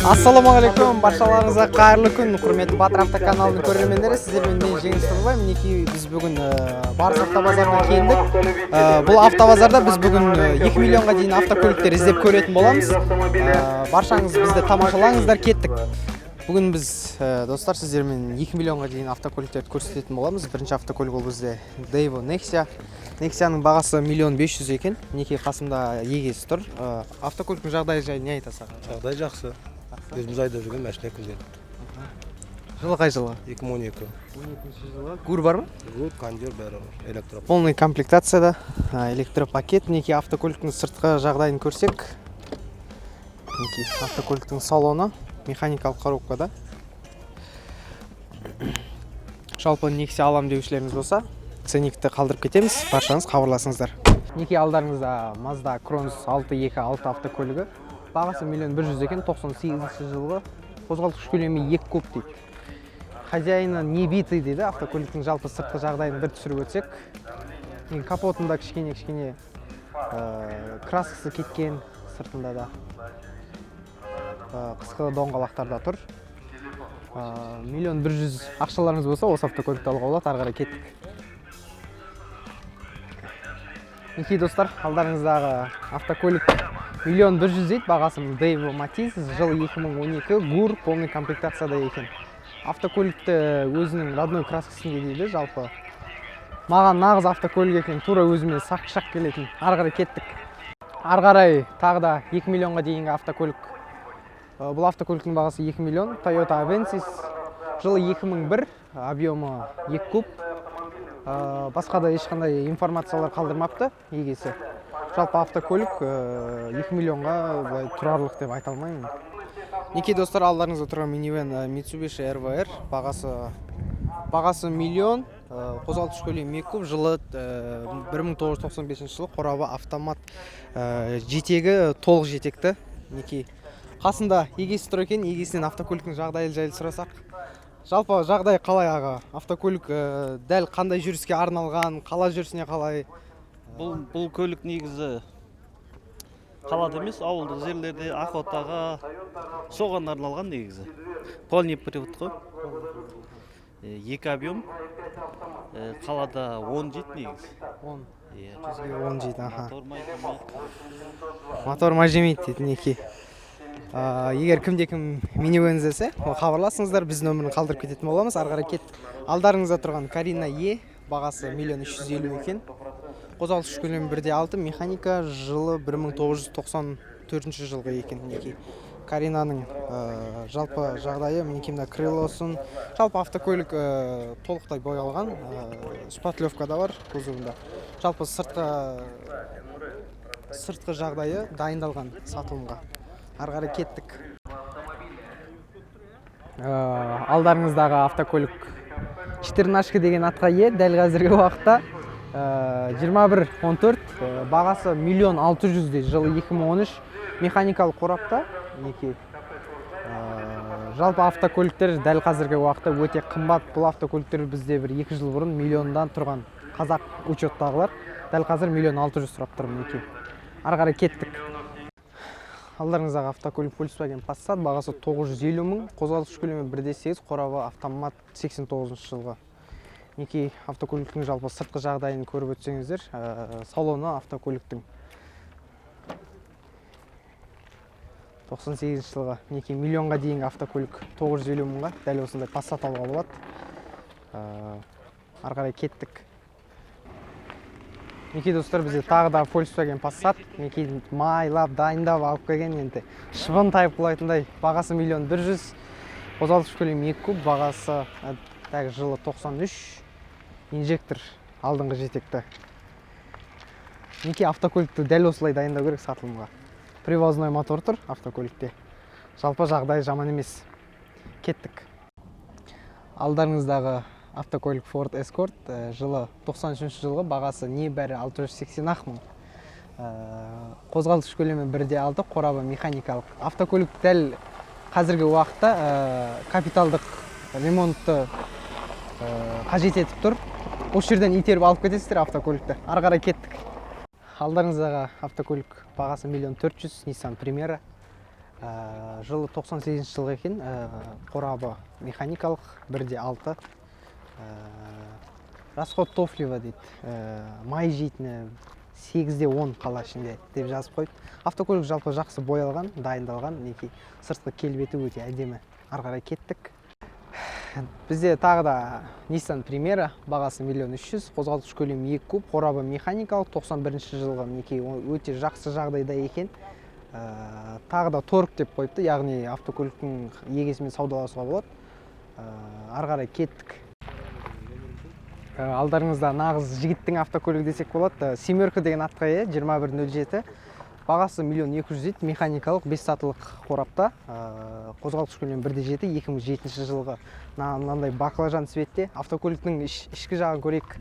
Ассалаумағалейкум, баршаларыңызға қайырлы күн, құрметті Батыр авто каналының көрермендері. Сіздермен мен Жеңіс Тұрлыбай. Мінекей біз бүгін Барыс автобазарына келдік. Бұл автобазарда біз бүгін 2 миллионға дейін автокөліктер іздеп көретін боламыз. Баршаңыз бізді тамашалаңыздар, кеттік. Бүгін біз, достар, сіздермен 2 миллионға дейін автокөліктерді көрсететін боламыз. Бірінші автокөлік ол бізде Daewoo Nexia. Nexia-ның бағасы 1 500 000 екен. Мінекей қасымда егесі тұр. Автокөліктің жағдайы жайлы не айтасың? Жағдай жақсы. Өзіміз айдап жүрген машина күнген. Жылы қай жылы? 2012. 12 жылы. ГУР бар ма? ГУР, кондер, бәрі электропакет. Полный комплектацияда электропакет. Мінекей автокөліктің сыртқы жағдайын көрсек. Мінекей автокөліктің салоны механикалық коробкада. Жалпы Nexia алам деушілеріңіз болса, ценникті қалдырып кетеміз. Баршаңыз хабарласыңыздар. Мінекей алдарыңызда Mazda Cronos 626 автокөлігі. Бағасы 1 100 000 екен, 98 жылғы. Қозғалтқыш көлемі 2 куб дейді. Хозяйны не битый дейді. Автокөліктің жалпы сыртқы жағдайын бір түсіріп өтсек. Капотында кішкене краскасы кеткен, сыртында да қысқы доңғалақтарда тұр. 1 100 000 ақшаларыңыз болса, осы автокөлікті алуға болады. Ары қарай кеттік. Мінекей достар, алдарыңыздағы автокөлік 1 100 000 дейді. Бағасы Daewoo Matiz, жылы 2012, ГУР, полный комплектацияда екен. Автокөлікті өзінің родной краскасында дейді. Жалпы маған нағыз автокөлік екен, тура өзіме сақ-шақ келетін. Ары қарай кеттік. Ары қарай тағы да 2 миллионға дейінгі автокөлік. Бұл автокөліктің бағасы 2 миллион. Toyota Avensis, жылы 2001, объемы 2 куб. Басқа да ешқандай информациялар қалдырмапты егесі. Жалпы автокөлік 2 миллионға тұрарлық деп айта алмаймын. Мінекей достар, алдарыңызда тұрған минивэн Mitsubishi RVR, бағасы миллион, қозғалтқыш көлемі 2 куб, жылы 1995 жылы, қорабы автомат, жетегі толық жетекті. Мінекей қасында егесі тұр екен, егесінен автокөліктің жағдайы жайлы сұрасақ. Жалпы жағдай қалай аға? Автокөлік дәл қандай жүріске арналған, қала жүрісіне қалай? Бұл көлік негізі қалада емес, ауылдық жерлерде охотаға соған арналған негізі. Полный привод қой. 2 объем. Қалада 10 жейді негізі. 10 жейді, аха. Мотор май жемейді дейді Мінекей. Егер кімде-кім минивэн іздесе, хабарласыңыздар, біз нөмірін қалдырып кететін боламыз. Ары қарай кеттік. Алдарыңызда тұрған Carina E, бағасы 1 350 000 екен. Қозғалтқыш көлемі 1.6, механика, жылы 1994 жылғы екен. Мінекей Каринаның жалпы жағдайы, мінекей мына крылосын. Жалпы автокөлік толықтай боялған, шпатлевка да бар кузовында. Жалпы сыртқы жағдайы дайындалған сатылымға. Ары қарай кеттік. Алдарыңыздағы автокөлік 14 деген атқа ие. Дәл қазіргі уақытта 21-14, бағасы 1 600 000, жылы 2013, механикалық қорапта. Жалпы автокөліктер дәл қазіргі уақытта өте қымбат. Бұл автокөліктер бізде 2 жыл бұрын миллиондан тұрған қазақ учеттағылар. Дәл қазір 1 600 000 сұрап тұр. Мінекей ары қарай кеттік. Алдарыңыздағы автокөлік Volkswagen Passat, бағасы 950 000, қозғалтқыш көлемі 1.8, қорабы автомат 89 жылғы. Мінекей автокөліктің жалпы сыртқы жағдайын көріп өтсеңіздер, салоны автокөліктің 98 жылғы. Мінекей миллионға дейінгі автокөлік 950 000-ға дәл осындай Passat алуға болады. Ары қарай кеттік. Мінекей достар, бізде тағы да Volkswagen Passat. Мінекей майлап, дайындап алып келген енді. Шыбын тайып құлайтындай. Бағасы 1 100 000, қозғалтқыш көлемі 2 куб, бағасы жылы 93, инжектор алдыңғы жетекті. Мінекей автокөлікті дәл осылай дайындау керек сатылымға. Привозной мотор тұр автокөлікте. Жалпы жағдай жаман емес. Кеттік. Алдарыңыздағы автокөлік Ford Escort, жылы 93 жылғы, бағасы небәрі 680 000. Қозғалтқыш көлемі 1.6, қорабы механикалық. Автокөлік дәл қазіргі уақытта капиталдық ремонтты қажет етіп тұр. Осы жерден итеріп алып кетесіздер автокөлікті. Ары қарай кеттік. Алдарыңыздағы автокөлік бағасы 1 400 000, Nissan Primera. Жылы 98 жылғы екен, қорабы механикалық 1.6. Расход топлива дейді, май жейтіні 8-10 қала ішінде деп жазып қойды. Автокөлік жалпы жақсы боялған, дайындалған, неке сыртқы келбеті өте әдемі. Ары қарай кеттік. Бізде тағы да Nissan Primera, бағасы 1 300 000, қозғалтқыш көлемі 2 куб, қорабы механикалық, 91 жылғы, неке өте жақсы жағдайда екен. Тағы да торг деп қойыпты, яғни автокөліктің егесімен саудаласуға болады. Ары қарай кеттік. Алдарыңызда нағыз жігіттің автокөлігі десек болады. Семерка деген атқа ие, 2107. Бағасы 1 200 000, механикалық 5 сатылық қорапта. Қозғалтқыш көлемі 1.7, 2007 жылғы. Мынандай баклажан цветте. Автокөліктің ішкі жағын көрейік.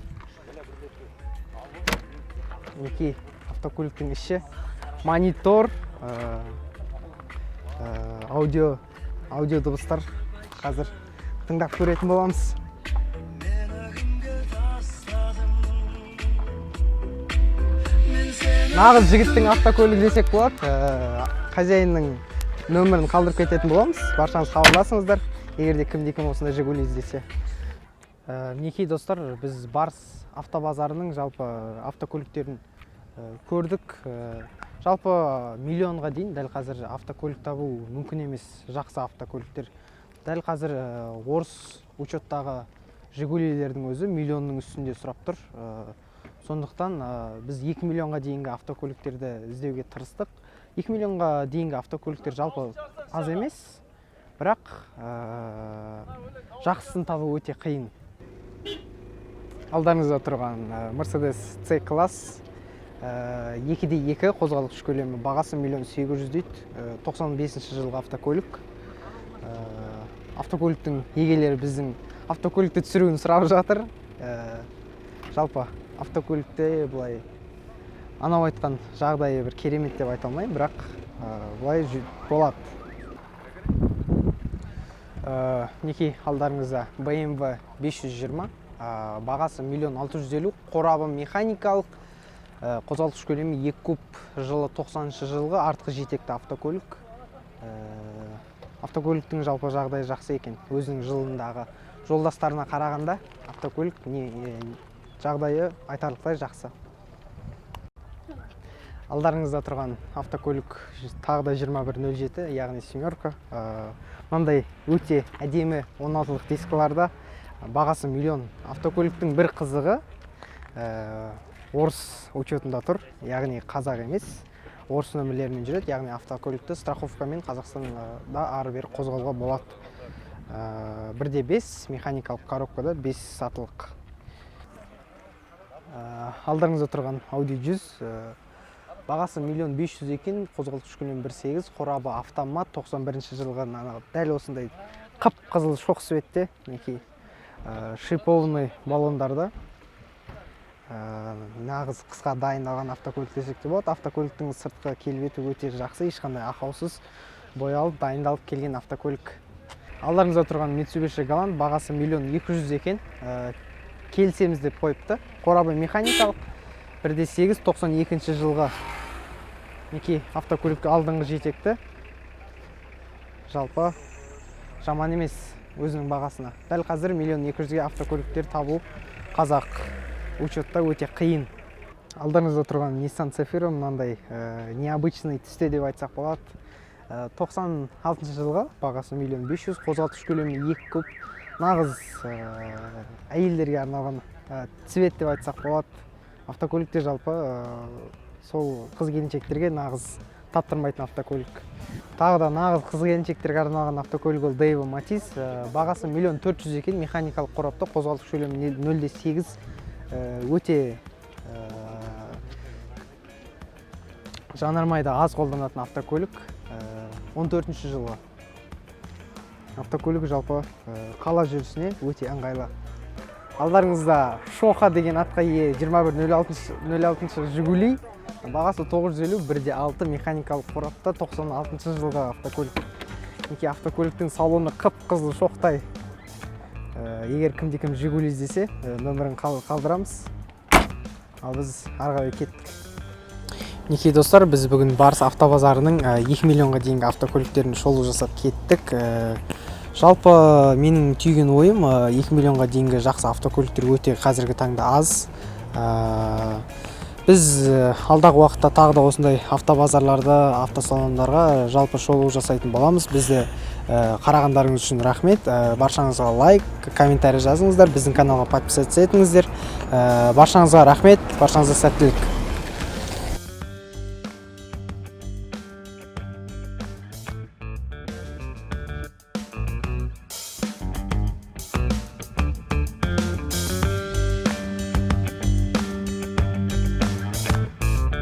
Мінекей автокөліктің іші. Монитор, аудио дыбыстар қазір тыңдап көретін боламыз. Нағыз жігіттің автокөлігі десек болады. Хозяинның нөмірін қалдырып кететін боламыз. Баршаңыз хабарласыңыздар, егерде кім осындай Жигули іздесе. Мінекей достар, біз Барс автобазарының жалпы автокөліктерін көрдік. Жалпы миллионға дейін дәл қазір автокөлік табу мүмкін емес, жақсы автокөліктер. Дәл қазір орыс учеттағы Жигулилердің өзі миллионның үстінде сұрап тұр. Сондықтан біз 2 миллионға дейінгі автокөліктерді іздеуге тырыстық. 2 миллионға дейінгі автокөліктер жалпы аз емес, бірақ жақсысын табу өте қиын. Алдарыңызда тұрған Mercedes C-класс 2.2 қозғалтқыш көлемі, бағасы 1 800 000 дейді, 95 жылғы автокөлік. Автокөліктің егелері біздің автокөлікті түсіруін сұрап жатыр. Жалпы автокөлікте бұлай анау айтқан жағдайы бір керемет деп айта алмаймын, бірақ бұлай болады. Мінекей алдарыңызда BMW 520, бағасы 1 600 000, қорабы механикалық, қозғалтқыш көлемі 2 куб, жылы 90 жылғы, артқы жетекті автокөлік. Автокөліктің жалпы жағдайы жақсы екен. Өзінің жылындағы жолдастарына қарағанда автокөлік жағдайы айтарлықтай жақсы. Алдарыңызда тұрған автокөлік тағы да 2107, яғни семерка. Мынандай өте әдемі 16-лық дискаларда, бағасы 1 000 000. Автокөліктің бір қызығы орыс учетында тұр, яғни қазақ емес, орыс нөмірлерімен жүреді, яғни автокөлікті страховкамен Қазақстанда ары-бері қозғауға болады. 1.5 механикалық коробкада 5 сатылық. Алдарыңызда тұрған Audi 100, бағасы 1 500 000 екен, қозғалтқыш көлемі 1.8, қорабы автомат, 91 жылғы, дәл осындай қып-қызыл шоқ светте, шипованный баллондарда. Нағыз қысқа дайындалған автокөлік десек те болады. Автокөліктің сыртқы келбеті өте жақсы, ешқандай ақаусыз боялып, дайындалып келген автокөлік. Алдарыңызда тұрған Mitsubishi Galant, бағасы 1 200 000 екен, келісеміз деп қойыпты. Қорабы механикалық, 1.8, 92 жылғы. Автокөлік алдыңғы жетекті. Жалпы жаман емес өзінің бағасына. Дәл қазір 1 200 000 автокөліктер табу қазақ учетта өте қиын. Алдарыңызда тұрған Nissan Zafira, мынандай необычный түсте деп айтсақ болады. 96 жылғы, бағасы 1 500 000, қозғалтқыш көлемі 2 куб. Нағыз әйелдерге арналған цвет деп айтсақ болады. Автокөлікте жалпы сол қыз-келіншектерге нағыз таптырмайтын автокөлік. Тағы да нағыз қыз-келіншектерге арналған автокөлік ол Daewoo Matiz, бағасы 1 400 000 екен, механикалық қорапта, қозғалтқыш көлемі 0.8, өте жанармайда аз қолданатын автокөлік. 14 жылғы автокөлік жалпы қала жүрісіне өте ыңғайлы. Алдарыңызда Шоха деген атқа ие 2106 Жигули, бағасы 950, 1.6 механикалық қорапта, 96 жылғы автокөлік. Автокөліктің салоны қып-қызыл шоқтай. Егер кімде-кім Жигули іздесе, нөмірін қалдырамыз. Ал біз ары қарай кеттік. Мінекей достар, біз бүгін Барыс автобазарының 2 миллионға дейінгі автокөліктерін шолу жасап кеттік. Жалпы менің түйген ойым 2 миллионға дейінгі жақсы автокөліктер өте қазіргі таңда аз. Біз алдағы уақытта тағы да осындай автобазарларда, автосалондарға жалпы шолу жасайтын боламыз. Бізді қарағандарыңыз үшін рахмет. Баршаңызға лайк, комментарий жазыңыздар, біздің каналға подписаться етіңіздер. Баршаңызға рахмет, баршаңызға сәттілік.